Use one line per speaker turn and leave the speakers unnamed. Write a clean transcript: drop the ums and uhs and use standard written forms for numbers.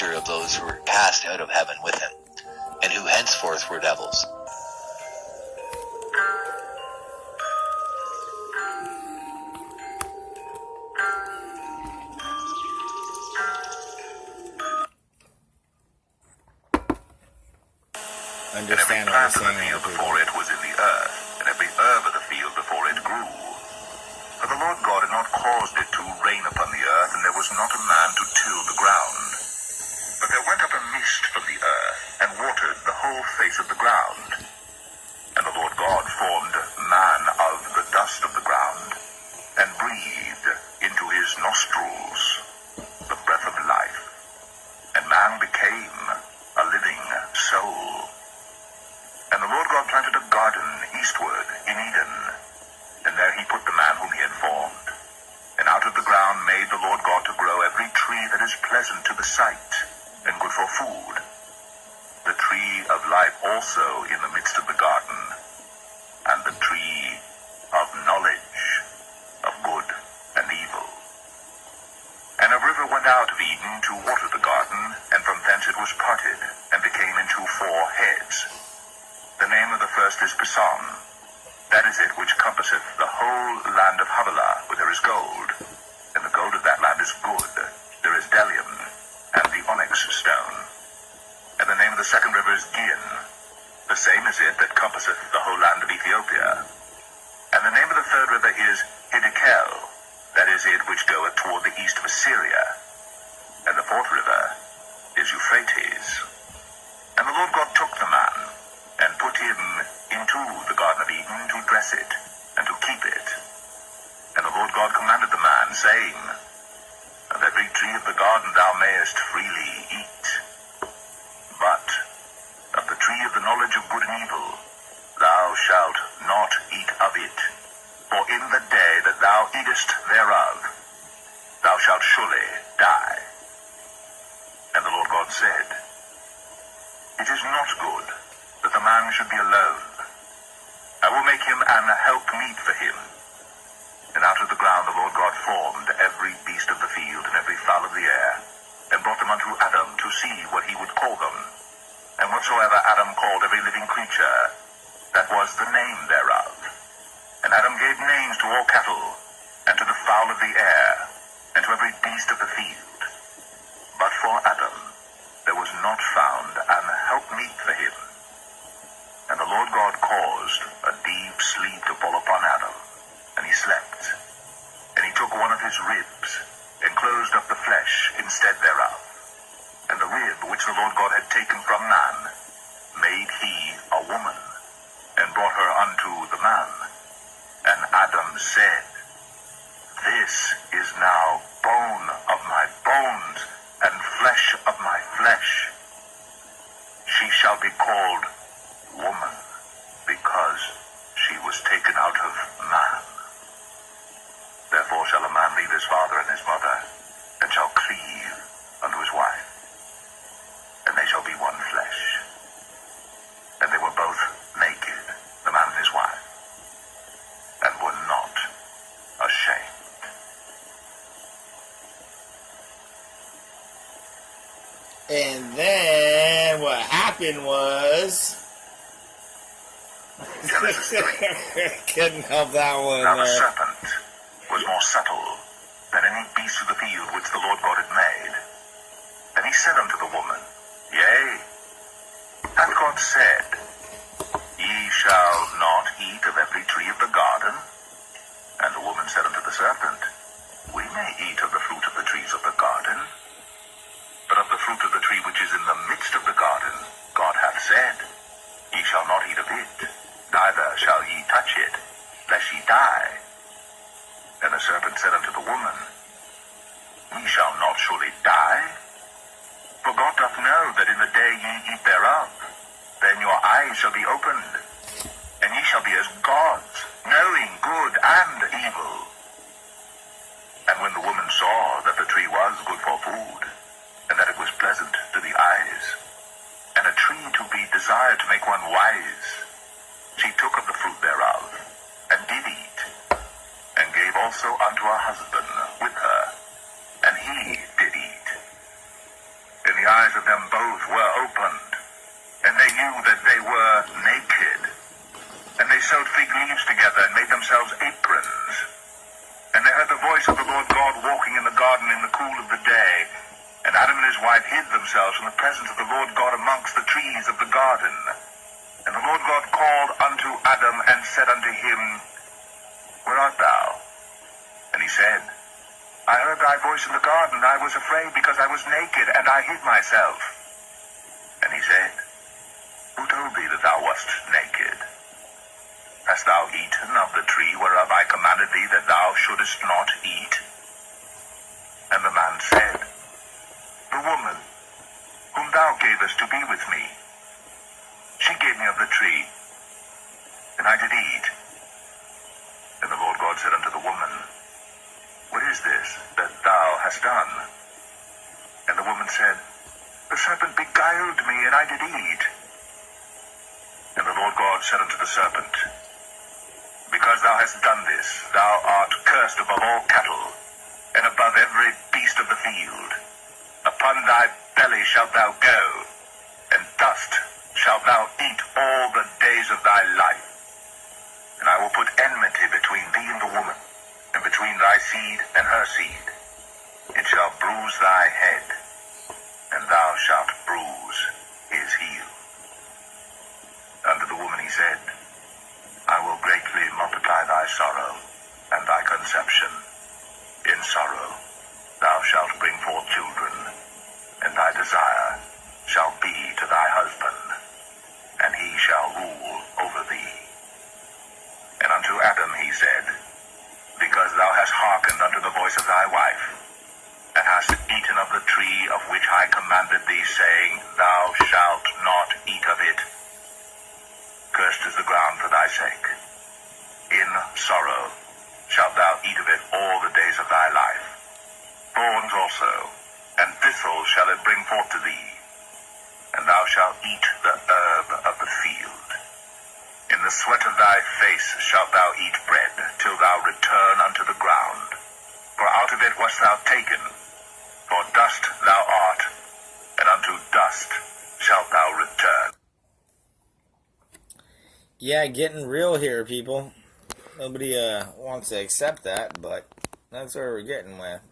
leader of those who were cast out of heaven with him, and who henceforth were devils.
Understand what I'm saying.
And every plant of the field before it was in the earth, and every herb of the field before it grew. For the Lord God had not caused it to rain upon the earth, and there was not a man to till the ground. But there went up a mist from the earth, and watered the whole face of the ground. And the Lord God formed man of the dust of the ground, and breathed into his nostrils the breath of life. And man became a living soul. And the Lord God planted a garden eastward in Eden, and there he put the man whom he had formed. And out of the ground made the Lord God to grow every tree that is pleasant to the sight, and good for food. The tree of life also in the midst of the garden, and the tree of knowledge of good and evil. And a river went out of Eden to water the garden, and from thence it was parted, and became into 4 heads. The name of the first is Pison. That is it which compasseth the whole land of Havilah, where there is gold. And the gold of that land is good. There is bdellium, and the onyx stone. And the name of the second river is Gihon. The same is it that compasseth the whole land of Ethiopia. And the name of the third river is Hiddekel. That is it which goeth toward the east of Assyria. And the fourth river is Euphrates. And the Lord God took the man, and put him into the Garden of Eden to dress it, and to keep it. And the Lord God commanded the man, saying, Of every tree of the garden thou mayest freely eat, but of the tree of the knowledge of good and evil thou shalt not eat of it. For in the day that thou eatest thereof, thou shalt surely die. And the Lord God said, It is not good that the man should be alone. I will make him an helpmeet for him. And out of the ground the Lord God formed every beast of the field and every fowl of the air, and brought them unto Adam to see what he would call them. And whatsoever Adam called every living creature, that was the name thereof. And Adam gave names to all cattle, and to the fowl of the air, and to every beast of the field. But for Adam there was not found an helpmeet for him. And the Lord God caused a deep sleep to fall upon Adam, and he slept. And he took one of his ribs, and closed up the flesh instead thereof. And the rib which the Lord God had taken from man, made he a woman, and brought her unto the man. And Adam said, This is now bone of my bones, and flesh of my flesh. She shall be called woman, because she was taken out of man. Therefore shall a man leave his father and his mother, and shall cleave unto his wife, and they shall be one flesh. And they were both naked, the man and his wife, and were not ashamed.
And then what happened was...
Genesis 3.
Couldn't help that one.
Now the serpent was more subtle than any beast of the field which the Lord God had made. And he said unto the woman, Yea, hath God said, Ye shall not eat of every tree of the garden? And the woman said unto the serpent, We may eat of the fruit of the trees of the garden, but of the fruit of the tree which is in the midst of the garden, God hath said, Ye shall not eat of it, neither shall ye touch it, lest ye die. And the serpent said unto the woman, Ye shall not surely die, for God doth know that in the day ye eat thereof, then your eyes shall be opened, and ye shall be as gods, knowing good and evil. And when the woman saw that the tree was good for food, and that it was pleasant to the eyes, and a tree to be desired to make one wise, she took of the fruit thereof, and did eat, and gave also unto her husband with her, and he did eat. And the eyes of them both were opened, and they knew that they were naked. And they sewed fig leaves together and made themselves aprons. And they heard the voice of the Lord God walking in the garden in the cool of the day. And Adam and his wife hid themselves from the presence of the Lord God amongst the trees of the garden. And the Lord God called unto Adam and said unto him, Where art thou? And he said, I heard thy voice in the garden, and I was afraid because I was naked, and I hid myself. And he said, Who told thee that thou wast naked? Hast thou eaten of the tree whereof I commanded thee that thou shouldest not eat? And the man said, The woman, whom thou gavest to be with me, she gave me of the tree, and I did eat. And the Lord God said unto the woman, What is this that thou hast done? And the woman said, The serpent beguiled me, and I did eat. And the Lord God said unto the serpent, Because thou hast done this, thou art cursed above all cattle, and above every beast of the field. Upon thy belly shalt thou go, and dust shalt thou eat all the days of thy life. And I will put enmity between thee and the woman, and between thy seed and her seed. It shall bruise thy head, and thou shalt bruise his heel. Unto the woman he said, I will greatly multiply thy sorrow and thy conception. In sorrow thou shalt bring forth children, and thy desire shall be to thy husband, and he shall rule over thee. And unto Adam he said, Because thou hast hearkened unto the voice of thy wife, and hast eaten of the tree of which I commanded thee, saying, Thou shalt not eat of it, cursed is the ground for thy sake. In sorrow shalt thou eat of it all the days of thy life. Thorns also, and thistles shall it bring forth to thee, and thou shalt eat the herb of the field. In the sweat of thy face shalt thou eat bread, till thou return unto the ground. For out of it wast thou taken, for dust thou art, and unto dust shalt thou return.
Yeah, getting real here, people. Nobody wants to accept that, but that's where we're getting with.